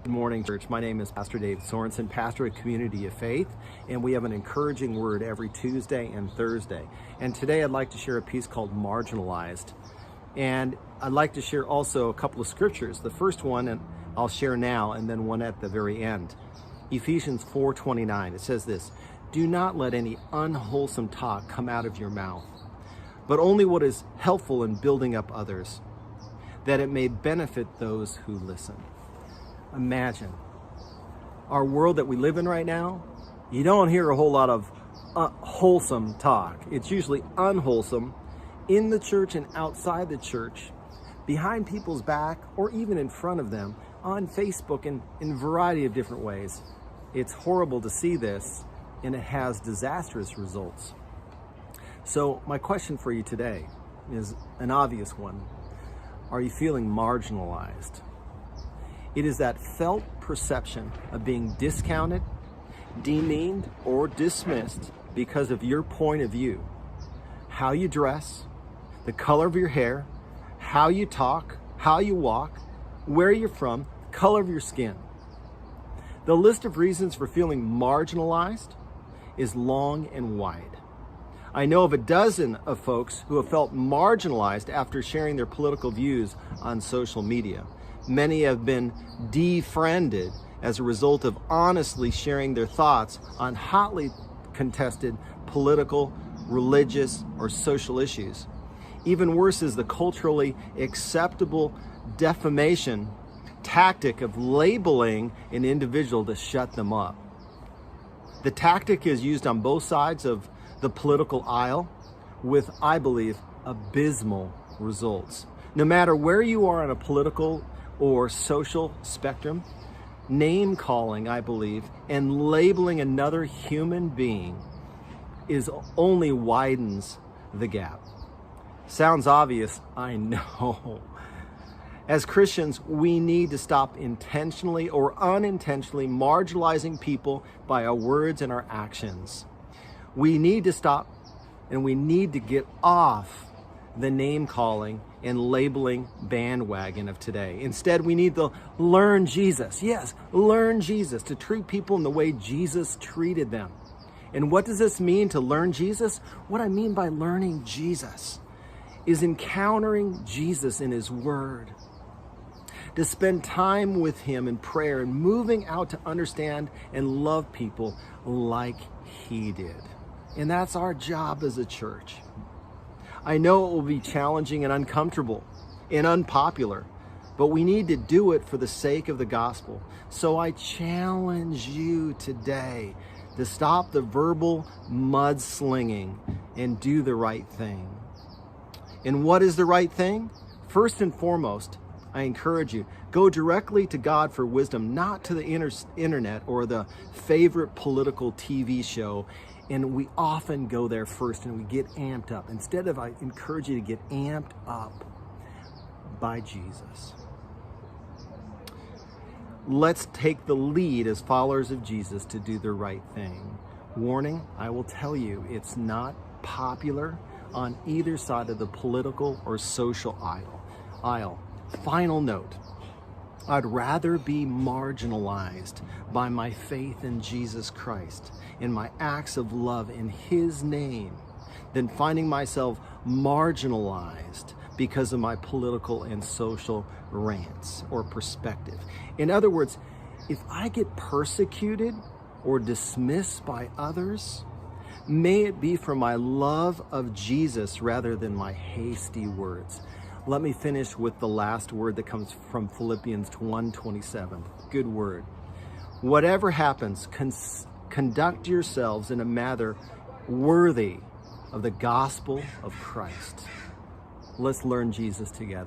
Good morning, church. My name is Pastor Dave Sorensen, pastor at Community of Faith, and we have an encouraging word every Tuesday and Thursday. And today I'd like to share a piece called Marginalized. And I'd like to share also a couple of scriptures. The first one and I'll share now, and then one at the very end. Ephesians 4:29, it says this: "Do not let any unwholesome talk come out of your mouth, but only what is helpful in building up others, that it may benefit those who listen." Imagine our world that we live in right now. You don't hear a whole lot of wholesome talk. It's usually unwholesome in the church and outside the church, behind people's back, or even in front of them on Facebook and in a variety of different ways. It's horrible to see this, and it has disastrous results. So my question for you today is an obvious one. Are you feeling marginalized? It is that felt perception of being discounted, demeaned, or dismissed because of your point of view, how you dress, the color of your hair, how you talk, how you walk, where you're from, color of your skin. The list of reasons for feeling marginalized is long and wide. I know of a dozen of folks who have felt marginalized after sharing their political views on social media. Many have been defriended as a result of honestly sharing their thoughts on hotly contested political, religious, or social issues. Even worse is the culturally acceptable defamation tactic of labeling an individual to shut them up. The tactic is used on both sides of the political aisle with, I believe, abysmal results. No matter where you are on a political or social spectrum, name calling, I believe, and labeling another human being only widens the gap. Sounds obvious, I know. As Christians, we need to stop intentionally or unintentionally marginalizing people by our words and our actions. We need to stop, and we need to get off the name calling and labeling bandwagon of today. Instead, we need to learn Jesus. Yes, learn Jesus, to treat people in the way Jesus treated them. And what does this mean, to learn Jesus? What I mean by learning Jesus is encountering Jesus in His Word, to spend time with Him in prayer and moving out to understand and love people like He did. And that's our job as a church. I know it will be challenging and uncomfortable and unpopular, but we need to do it for the sake of the gospel. So I challenge you today to stop the verbal mudslinging and do the right thing. And what is the right thing? First and foremost, I encourage you, go directly to God for wisdom, not to the internet or the favorite political TV show. And we often go there first and we get amped up. Instead of, I encourage you to get amped up by Jesus. Let's take the lead as followers of Jesus to do the right thing. Warning, I will tell you, it's not popular on either side of the political or social aisle. Final note, I'd rather be marginalized by my faith in Jesus Christ and my acts of love in His name than finding myself marginalized because of my political and social rants or perspective. In other words, if I get persecuted or dismissed by others, may it be for my love of Jesus rather than my hasty words. Let me finish with the last word that comes from Philippians 1:27. Good word. Whatever happens, conduct yourselves in a manner worthy of the gospel of Christ. Let's learn Jesus together.